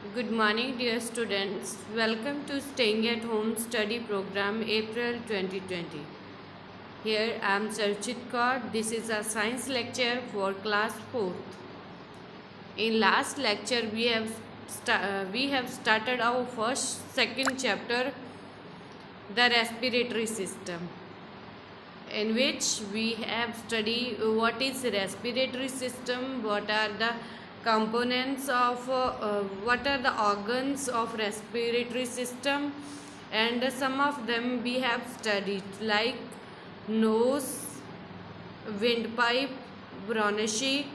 Good morning, dear students. Welcome to Staying at Home Study Program April 2020. Here I am Sarchit Kaur. This is a science lecture for class 4th. In last lecture, we have started our second chapter, the respiratory system, in which we have studied what is respiratory system, what are the components of what are the organs of respiratory system, and some of them we have studied like nose, windpipe, bronchi,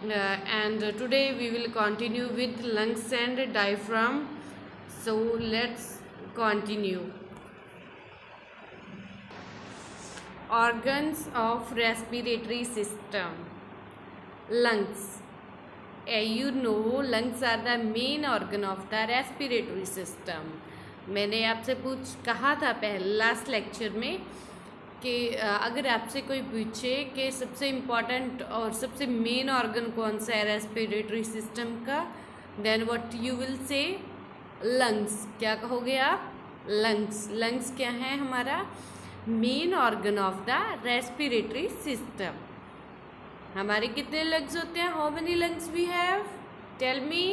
and today we will continue with lungs and diaphragm. So let's continue. Organs of respiratory system. Lungs. You know, lungs are the main organ of the respiratory system. मैंने आपसे कहा था पहले last lecture में कि अगर आपसे कोई पूछे कि सबसे इम्पॉर्टेंट और सबसे मेन ऑर्गन कौन सा है रेस्पिरेटरी सिस्टम का, then what you will say lungs. क्या कहोगे आप? लंग्स. लंग्स क्या है? हमारा main organ of the respiratory system. हमारे कितने लंग्स होते हैं? How many lungs we have? Tell me.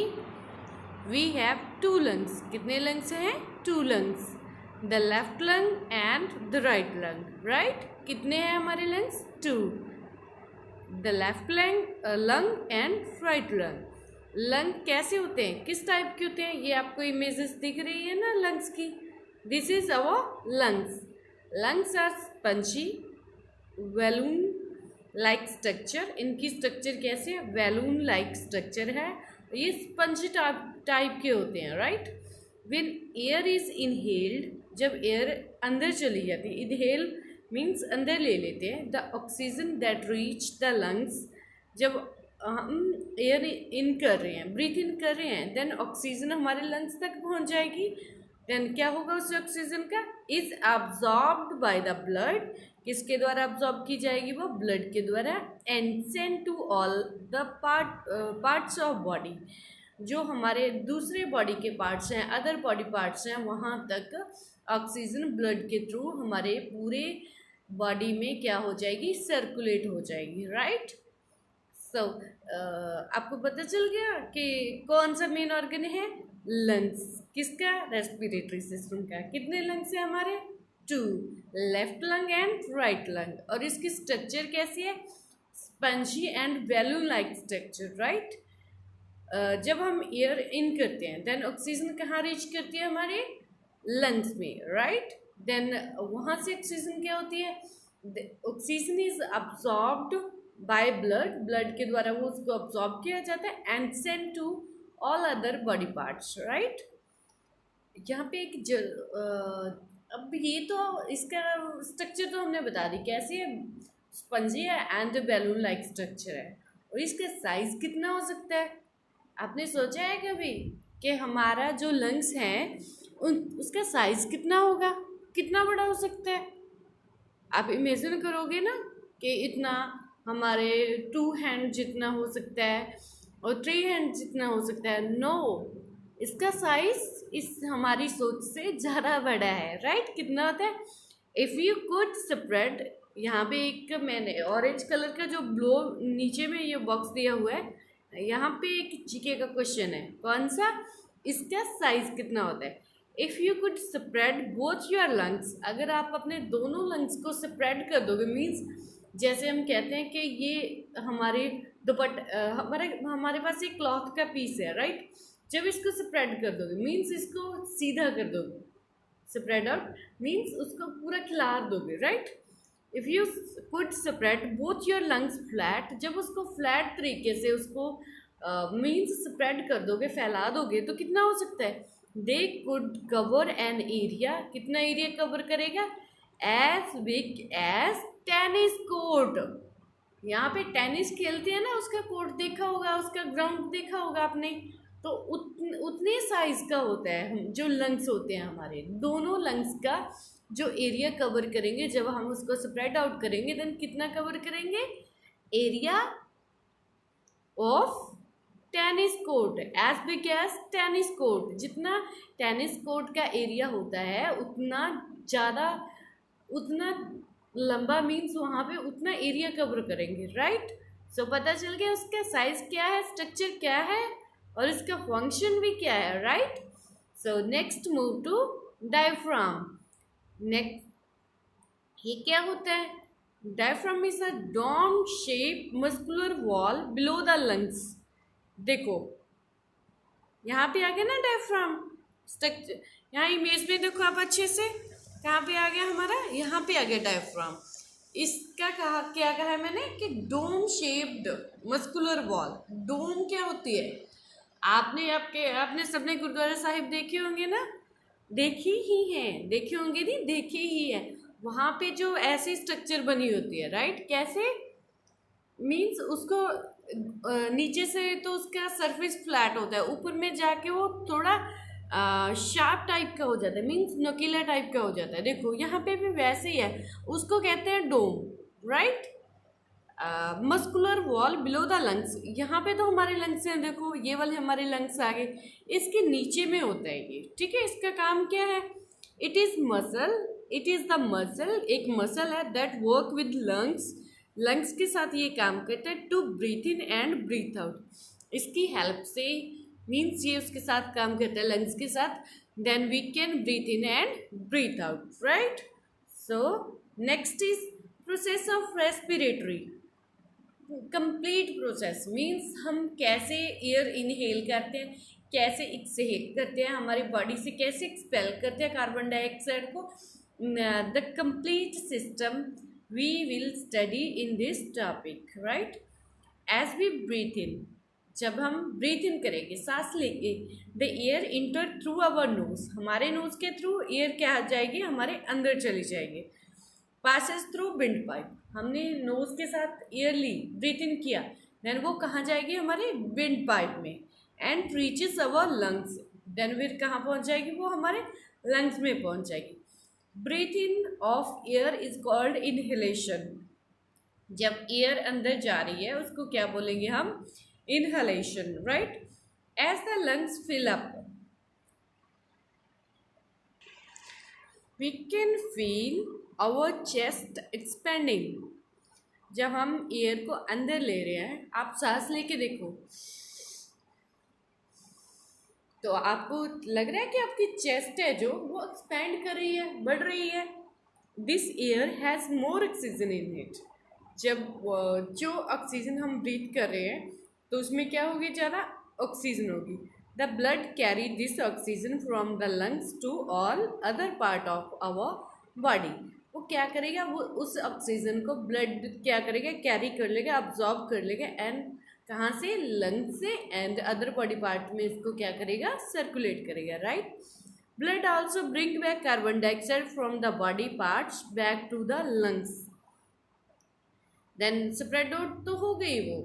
We have 2 lungs. कितने लंग्स हैं? 2 lungs. The left lung and the right lung. Right? कितने हैं हमारे lungs? 2. The left lung and right lung. Lung कैसे होते हैं? किस टाइप के होते हैं? ये आपको इमेजेस दिख रही है ना लंग्स की. This is our lungs. Lungs are spongy balloon like structure. इनकी स्ट्रक्चर कैसे है? बैलून लाइक स्ट्रक्चर है. ये स्पंज टाइप के होते हैं. Right? When air is inhaled, जब एयर अंदर चली जाती है, इनहेल मीन्स अंदर ले लेते हैं, the oxygen that reach the lungs, जब हम एयर इन कर रहे हैं, ब्रीथ इन कर रहे हैं, देन ऑक्सीजन हमारे लंग्स तक पहुंच जाएगी. देन क्या होगा उस ऑक्सीजन का? Is absorbed by the blood. किसके द्वारा अब्जॉर्ब की जाएगी? वो ब्लड के द्वारा. And send to all the parts of body. जो हमारे दूसरे बॉडी के पार्ट्स हैं, अदर बॉडी पार्ट्स हैं, वहाँ तक ऑक्सीजन ब्लड के थ्रू हमारे पूरे बॉडी में क्या हो जाएगी? सर्कुलेट हो जाएगी. राइट? सो आपको पता चल गया कि कौन सा मेन ऑर्गन है? लंग्स. किसका? रेस्पिरेटरी सिस्टम का. कितने लंग्स हैं हमारे? 2. Left lung and right lung. और इसकी स्ट्रक्चर कैसी है? Spongy and balloon like structure. Right? जब हम एयर इन करते हैं, देन ऑक्सीजन कहाँ रीच करती है? हमारे लंग्स में. राइट? देन वहाँ से ऑक्सीजन क्या होती है? Oxygen is absorbed by blood. Blood के द्वारा वो उसको अब्जॉर्ब किया जाता है and send to all other body parts. Right? यहाँ पे अब ये तो इसका स्ट्रक्चर तो हमने बता दी कैसे है. स्पंजी है एंड बैलून लाइक स्ट्रक्चर है. और इसका साइज कितना हो सकता है? आपने सोचा है कभी कि हमारा जो लंग्स हैं उसका साइज कितना होगा? कितना बड़ा हो सकता है? आप इमेजिन करोगे ना कि इतना हमारे 2 हैंड जितना हो सकता है और 3 हैंड जितना हो सकता है. नो, इसका साइज इस हमारी सोच से ज़्यादा बड़ा है. राइट? कितना होता है? इफ़ यू कुड स्प्रेड, यहाँ पे एक मैंने ऑरेंज कलर का जो ब्लो नीचे में ये बॉक्स दिया हुआ है, यहाँ पे एक जीके का क्वेश्चन है. कौन सा? इसका साइज कितना होता है? If you could spread both your lungs, अगर आप अपने दोनों लंग्स को स्प्रेड कर दोगे, मीन्स जैसे हम कहते हैं कि ये हमारे हमारे पास एक क्लॉथ का पीस है. राइट? जब इसको स्प्रेड कर दोगे मीन्स इसको सीधा कर दोगे. स्प्रेड आउट मीन्स उसको पूरा खिलार दोगे. Right? If you could spread both your lungs flat, जब उसको फ्लैट तरीके से उसको मीन्स स्प्रेड कर दोगे, फैला दोगे, तो कितना हो सकता है? They could cover an area. कितना एरिया कवर करेगा? As big as tennis court. यहाँ पे टेनिस खेलते हैं ना, उसका कोर्ट देखा होगा, उसका ग्राउंड देखा होगा आपने. तो उतने साइज का होता है जो लंग्स होते हैं हमारे. दोनों लंग्स का जो एरिया कवर करेंगे जब हम उसको स्प्रेड आउट करेंगे, देन कितना कवर करेंगे? Area of tennis court, as big as tennis court. जितना टेनिस कोर्ट का एरिया होता है उतना ज़्यादा, उतना लंबा, मीन्स वहाँ पे उतना एरिया कवर करेंगे, राइट। सो पता चल गया उसका साइज क्या है, स्ट्रक्चर क्या है और इसका फंक्शन भी क्या है, right. So next move to diaphragm. Next, ये क्या होता है? Diaphragm is a dome shape muscular wall below the lungs. देखो यहाँ पे आ गया ना डायफ्राम स्ट्रक्चर, यहाँ इमेज में देखो आप अच्छे से, कहाँ पे आ गया हमारा, यहाँ पे आ गया डायफ्राम। इसका कहा, क्या कहा है मैंने कि डोम शेप्ड मस्कुलर वॉल। डोम क्या होती है? आपने सबने गुरुद्वारा साहिब देखे होंगे ना, देखी ही है, देखे होंगे नहीं, देखे ही है। वहाँ पे जो ऐसी स्ट्रक्चर बनी होती है, राइट। कैसे? मीन्स उसको नीचे से तो उसका सरफेस फ्लैट होता है, ऊपर में जाके वो थोड़ा शार्प टाइप का हो जाता है, मीन्स नोकीला टाइप का हो जाता है। देखो यहाँ पे भी वैसे ही है, उसको कहते हैं dome, right. Muscular wall below the lungs. यहाँ पे तो हमारे लंग्स हैं, देखो ये वाले हमारे लंग्स आ गए, इसके नीचे में होता है ये, ठीक है। इसका काम क्या है? It is muscle, it is the muscle, एक मसल है that work with lungs. Lungs के साथ ये काम करता है to breathe in and breathe out. इसकी हेल्प से, मीन्स ये उसके साथ काम करता है लंग्स के साथ, then we can breathe in and breathe out, right. So next is process of respiratory. Complete process means हम कैसे एयर इनहेल करते हैं, कैसे एक्सहेल करते हैं, हमारी बॉडी से कैसे एक्सपेल करते हैं कार्बन डाइऑक्साइड को। The complete system we will study in this topic, right। as we breathe in, जब हम ब्रीथ इन करेंगे, सांस लेंगे, the air enter through our nose, हमारे नोज के थ्रू एयर क्या आ जाएगी, हमारे अंदर चली जाएगी। पासेस थ्रू विंड पाइप, हमने नोज के साथ एयर ली, ब्रीथ इन किया, देन वो कहाँ जाएगी, हमारे विंड पाइप में, and reaches our lungs, then फिर कहाँ पहुँच जाएगी, वो हमारे लंग्स में पहुँच जाएगी। Breathe in of air is called inhalation. जब एयर अंदर जा रही है उसको क्या बोलेंगे हम, inhalation, right. As the lungs fill up we can feel our chest expanding. जब हम एयर को अंदर ले रहे हैं, आप सांस लेके देखो तो आपको लग रहा है कि आपकी चेस्ट है जो वो एक्सपैंड कर रही है, बढ़ रही है। This air has more oxygen in it. जब जो ऑक्सीजन हम ब्रीथ कर रहे हैं तो उसमें क्या होगी, ज़्यादा ऑक्सीजन होगी। The blood carry this oxygen from the lungs to all other part of our body. वो क्या करेगा, वो उस ऑक्सीजन को ब्लड क्या करेगा, कैरी कर लेगा, अब्जॉर्ब कर लेगा, एंड कहाँ से, लंग्स से, एंड अदर बॉडी पार्ट में इसको क्या करेगा, सर्कुलेट करेगा, right. Blood also bring back carbon dioxide from the body parts back to the lungs. Then spread out तो हो गई वो,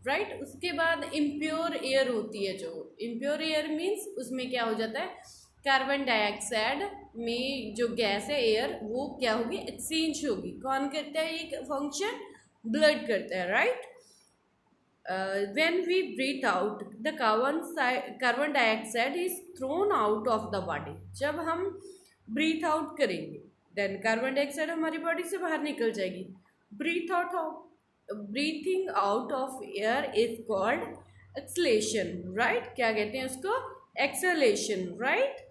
राइट। उसके बाद इम्प्योर एयर होती है, जो इम्प्योर एयर मीन्स उसमें क्या हो जाता है, कार्बन डाइऑक्साइड में जो गैस है एयर, वो क्या होगी, एक्सचेंज होगी। कौन करता है ये फंक्शन, ब्लड करता है, right. when we breathe out the carbon dioxide is thrown out of the body। जब हम breathe out करेंगे then कार्बन डाइऑक्साइड हमारी बॉडी से बाहर निकल जाएगी। breathing out of air is called exhalation, right। क्या कहते हैं उसको, exhalation, right।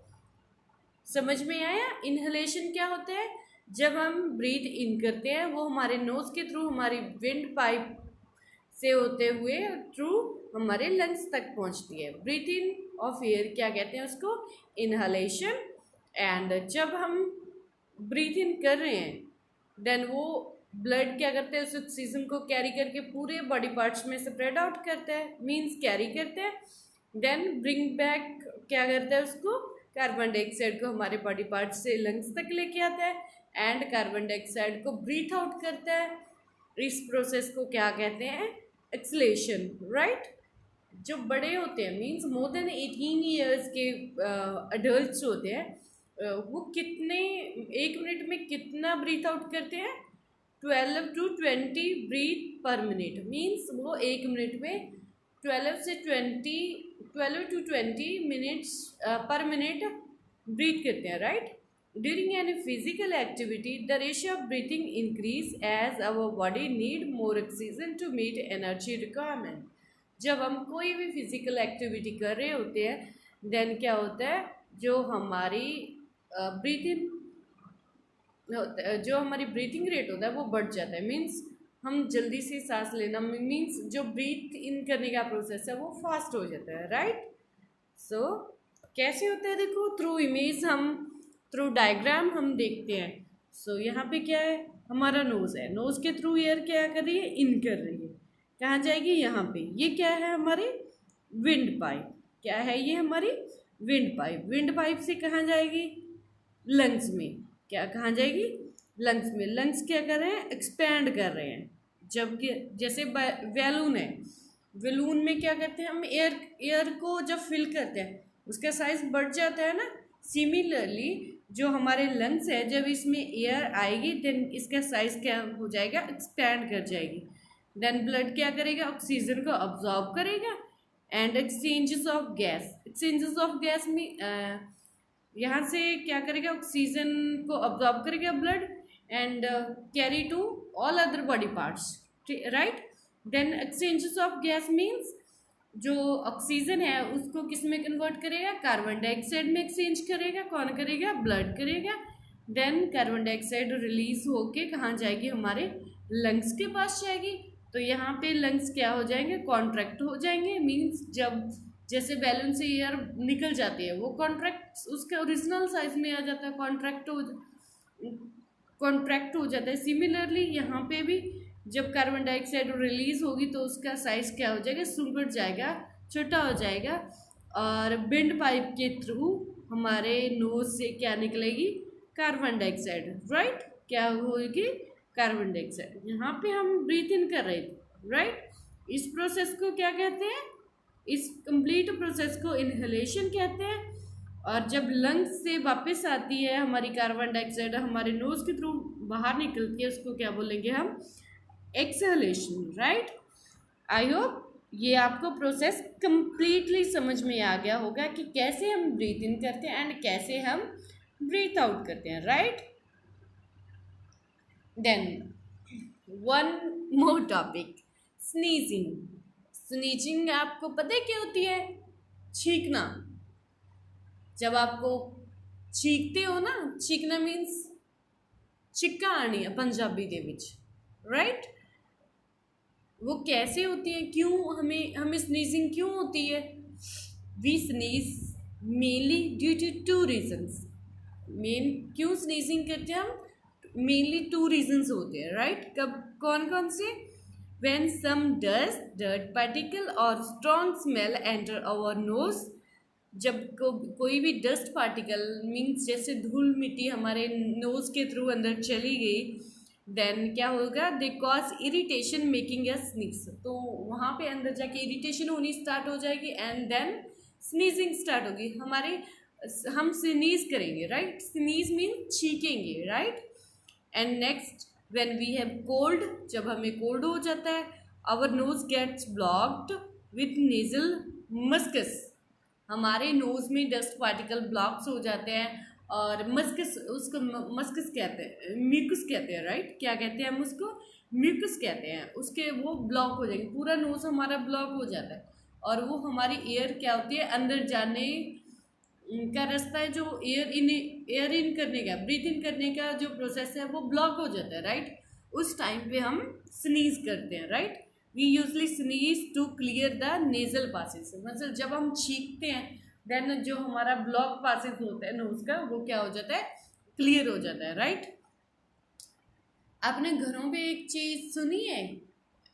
समझ में आया। इनहेलेशन क्या होता है, जब हम ब्रीथ इन करते हैं वो हमारे नोज के थ्रू हमारी विंड पाइप से होते हुए थ्रू हमारे लंग्स तक पहुंचती है। ब्रीथ इन ऑफ एयर क्या कहते हैं उसको, इनहेलेशन। एंड जब हम ब्रीथ इन कर रहे हैं देन वो ब्लड क्या करते हैं, उस ऑक्सीजन को कैरी करके पूरे बॉडी पार्ट्स में स्प्रेड आउट करता है, मीन्स कैरी करते हैं। देन ब्रिंग बैक क्या करता है उसको, कार्बन डाइऑक्साइड को हमारे बॉडी पार्ट्स से लंग्स तक लेके आता है, एंड कार्बन डाइऑक्साइड को ब्रीथ आउट करता है। इस प्रोसेस को क्या कहते हैं, एक्सलेशन, राइट। जो बड़े होते हैं, मीन्स मोर देन 18 ईयर्स के अडल्ट होते हैं, वो कितने, एक मिनट में कितना ब्रीथ आउट करते हैं, 12 to 20 breath per minute. Means वो एक मिनट में 12 to 20 minutes per minute breathe करते हैं, right. During any physical activity the ratio of breathing increase as our body need more oxygen to meet energy requirement. जब हम कोई भी physical activity कर रहे होते हैं देन क्या होता है, जो हमारी ब्रीथिंग जो हमारी ब्रीथिंग रेट होता है वो बढ़ जाता है। मीन्स हम जल्दी से सांस लेना, मीन्स जो ब्रीथ इन करने का प्रोसेस है वो फास्ट हो जाता है, राइट। सो कैसे होता है, देखो थ्रू इमेज हम थ्रू डायग्राम हम देखते हैं। सो यहाँ पे क्या है, हमारा नोज़ है, नोज़ के थ्रू एयर क्या कर रही है, इन कर रही है, कहाँ जाएगी, यहाँ पे। ये क्या है, हमारी विंड पाइप। क्या है ये, हमारी विंड पाइप। विंड पाइप से कहाँ जाएगी, लंग्स में। क्या कहाँ जाएगी, लंग्स में। लंग्स क्या कर रहे हैं, एक्सपैंड कर रहे हैं। जबकि जैसे बैलून है, बैलून में क्या करते हैं हम, एयर को जब फिल करते हैं उसका साइज बढ़ जाता है ना। सिमिलरली जो हमारे लंग्स है, जब इसमें एयर आएगी देन इसका साइज क्या हो जाएगा, एक्सपैंड कर जाएगी। देन ब्लड क्या करेगा, ऑक्सीजन को अब्जॉर्ब करेगा and exchanges of gas. Exchanges of gas में यहाँ से क्या करेगा, ऑक्सीजन को अब्जॉर्ब करेगा blood and carry to all other body parts, right. Then exchanges of gas means जो ऑक्सीजन है उसको किस में कन्वर्ट करेगा, कार्बन डाइऑक्साइड में एक्सचेंज करेगा। कौन करेगा, ब्लड करेगा। देन कार्बन डाइऑक्साइड रिलीज होके कहाँ जाएगी, हमारे लंग्स के पास जाएगी। तो यहाँ पे लंग्स क्या हो जाएंगे, कॉन्ट्रैक्ट हो जाएंगे। मीन्स जब जैसे बैलून से एयर निकल जाती है वो कॉन्ट्रैक्ट उसके ओरिजिनल साइज में आ जाता है, कॉन्ट्रैक्ट हो जाता है। सिमिलरली यहाँ पे भी जब कार्बन डाइऑक्साइड रिलीज होगी तो उसका साइज क्या हो जाएगा, सुगड़ जाएगा, छोटा हो जाएगा। और विंड पाइप के थ्रू हमारे नोज से क्या निकलेगी, कार्बन डाइऑक्साइड, राइट। क्या होगी, कार्बन डाइऑक्साइड। यहाँ पे हम ब्रीथ इन कर रहे थे, राइट। इस प्रोसेस को क्या कहते हैं, इस कंप्लीट प्रोसेस को इनहेलेशन कहते हैं। और जब लंग्स से वापस आती है हमारी कार्बन डाइऑक्साइड, हमारे नोज के थ्रू बाहर निकलती है, उसको क्या बोलेंगे हम, एक्सहेलेशन, राइट। आई होप ये आपको प्रोसेस कंप्लीटली समझ में आ गया होगा कि कैसे हम ब्रीथ इन करते हैं एंड कैसे हम ब्रीथ आउट करते हैं, right. Then one more topic, sneezing. Sneezing आपको पता है क्या होती है, छींकना। जब आपको छींकते हो ना, छींकना मीन्स छिक्का आनी है पंजाबी दे विच, राइट। वो कैसे होती है, क्यों हमें स्नीजिंग क्यों होती है, we sneeze mainly due to two reasons. क्यों स्नीजिंग करते हैं हम, मेनली टू रीजन्स होते हैं, राइट। कौन कौन से, when some dust, dirt particle or strong smell enter our nose। जब कोई भी डस्ट पार्टिकल मीन्स जैसे धूल मिट्टी हमारे नोज के थ्रू अंदर चली गई, देन क्या होगा, they cause irritation making a sneeze. तो वहाँ पे अंदर जाके इरिटेशन होनी स्टार्ट हो जाएगी एंड देन स्नीजिंग स्टार्ट होगी। हम स्नीज करेंगे, राइट। स्नीज मीन छींकेंगे, right. And next when we have cold, जब हमें कोल्ड हो जाता है, our nose gets blocked with nasal mucus। हमारे नोज में डस्ट पार्टिकल ब्लॉक्स हो जाते हैं और मस्कस, उसको मस्कस कहते हैं, म्यूकस कहते हैं, राइट। क्या कहते हैं हम उसको, म्यूकस कहते हैं। उसके वो ब्लॉक हो जाएंगे, पूरा नोज हमारा ब्लॉक हो जाता है और वो हमारी एयर क्या होती है, अंदर जाने का रास्ता है, जो एयर इन करने का, ब्रीथ इन करने का जो प्रोसेस है वो ब्लॉक हो जाता है, राइट। उस टाइम पे हम स्नीज करते हैं, right. We usually sneeze to clear the nasal passes. मतलब जब हम छींकते हैं देन जो हमारा ब्लॉक पासेस होता है नोज का वो क्या हो जाता है, क्लियर हो जाता है, राइट। आपने घरों पे एक चीज़ सुनी है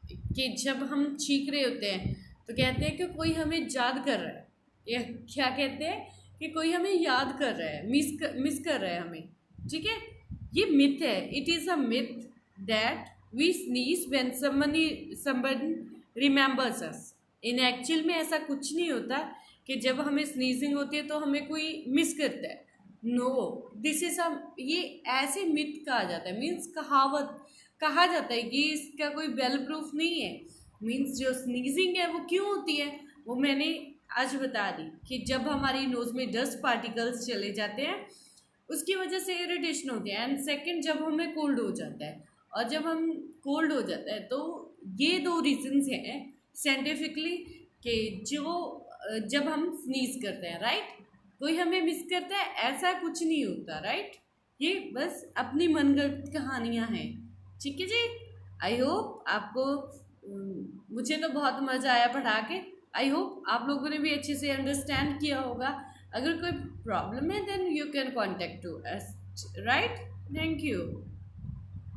कि जब हम छींक रहे होते हैं तो कहते हैं कि कोई हमें याद कर रहा है, या क्या कहते हैं कि कोई हमें याद कर रहा है, मिस कर रहा है हमें, ठीक है। ये मिथ है, it is a myth that we sneeze when someone remembers us. In actual में ऐसा कुछ नहीं होता कि जब हमें स्नीजिंग होती है तो हमें कोई मिस करता है। नो, दिस इज अ, ये ऐसे मिथ कहा जाता है, मीन्स कहावत कहा जाता है कि इसका कोई वेल प्रूफ नहीं है। मीन्स जो स्नीजिंग है वो क्यों होती है, वो मैंने आज बता दी कि जब हमारी नोज में डस्ट पार्टिकल्स चले जाते हैं उसकी वजह से इरिटेशन होती है। एंड सेकंड, जब हमें कोल्ड हो जाता है, और जब हम कोल्ड हो जाता है तो ये दो रीजंस हैं साइंटिफिकली कि जो जब हम स्नीज करते हैं, राइट, कोई हमें मिस करता है ऐसा कुछ नहीं होता, राइट, ये बस अपनी मनगढ़ंत कहानियाँ हैं। ठीक है जी, आई होप आपको मुझे तो बहुत मज़ा आया पढ़ा के। आई होप आप लोगों ने भी अच्छे से अंडरस्टैंड किया होगा। अगर कोई प्रॉब्लम है then you can contact to us, right. Thank you.